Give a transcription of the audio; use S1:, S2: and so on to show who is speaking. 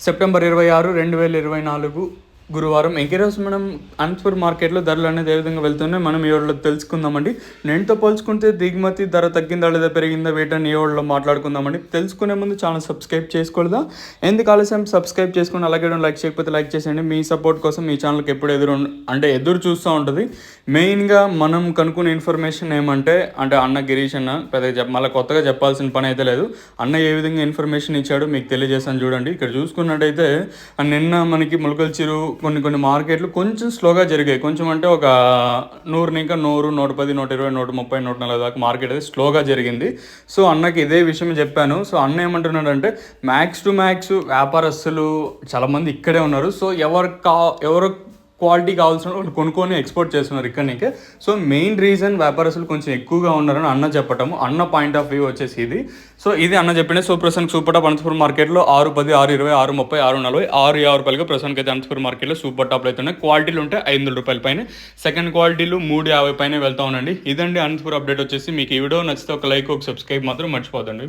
S1: September 26, 2024 గురువారం. ఈరోజు మనం అనంతపురం మార్కెట్లో ధరలు అనేది ఏ విధంగా వెళ్తున్నాయి మనం ఈ వీడియోలో తెలుసుకుందామండి. నేటితో పోల్చుకుంటే దిగుమతి ధర తగ్గిందా లేదా పెరిగిందా వీటని ఈ వీడియోలో మాట్లాడుకుందామండి. తెలుసుకునే ముందు ఛానల్ సబ్స్క్రైబ్ చేసుకోలేదా? ఎందుకు ఆలస్యం? సబ్స్క్రైబ్ చేసుకుని అలాగే లైక్ చేయకపోతే లైక్ చేసేయండి. మీ సపోర్ట్ కోసం మీ ఛానల్కి ఎప్పుడు ఎదురు చూస్తూ ఉంటుంది. మెయిన్గా మనం కనుక్కునే ఇన్ఫర్మేషన్ ఏమంటే అన్న గిరీష్ అన్న పెద్దగా మళ్ళీ కొత్తగా చెప్పాల్సిన పని అయితే లేదు. అన్న ఏ విధంగా ఇన్ఫర్మేషన్ ఇచ్చాడో మీకు తెలియజేస్తాను చూడండి. ఇక్కడ చూసుకున్నట్టయితే నిన్న మనకి ములకల చెరువు కొన్ని మార్కెట్లు కొంచెం స్లోగా జరిగాయి. కొంచెం అంటే ఒక 100 ఇంకా 100, 110, 120, 130, 140 దాకా మార్కెట్ అయితే స్లోగా జరిగింది. సో అన్నకి ఇదే విషయం చెప్పాను. సో అన్న ఏమంటున్నాడంటే మ్యాక్స్ టు మ్యాక్స్ వ్యాపారస్తులు చాలామంది ఇక్కడే ఉన్నారు. సో ఎవరు క్వాలిటీ కావాల్సిన వాళ్ళు కొనుక్కొని ఎక్స్పోర్ట్ చేస్తున్నారు ఇక్కడికే. సో మెయిన్ రీజన్ వ్యాపారస్తులు కొంచెం ఎక్కువగా ఉన్నారని అన్న చెప్పటము. అన్న పాయింట్ ఆఫ్ వ్యూ వచ్చేసి ఇది. సో ఇది అన్న చెప్పిన. సో ప్రస్తుతానికి సూపర్ టాప్ అనంతపురం మార్కెట్లో 610, 620, 630, 640, 650 రూపాయలుగా ప్రస్తుతానికి అయితే అనంతపురం మార్కెట్లో సూపర్ టాప్లు అయితే ఉన్నాయి. క్వాలిటీలు ఉంటే 500 రూపాయల పైన, సెకండ్ క్వాలిటీలు 350 పైన వెళ్తా ఉండండి. ఇదండి అనంతపురం అప్డేట్ వచ్చేసి. మీకు ఈ వీడియో నచ్చితే ఒక లైక్, ఒక సబ్స్క్రైబ్ మాత్రం మర్చిపోదండి.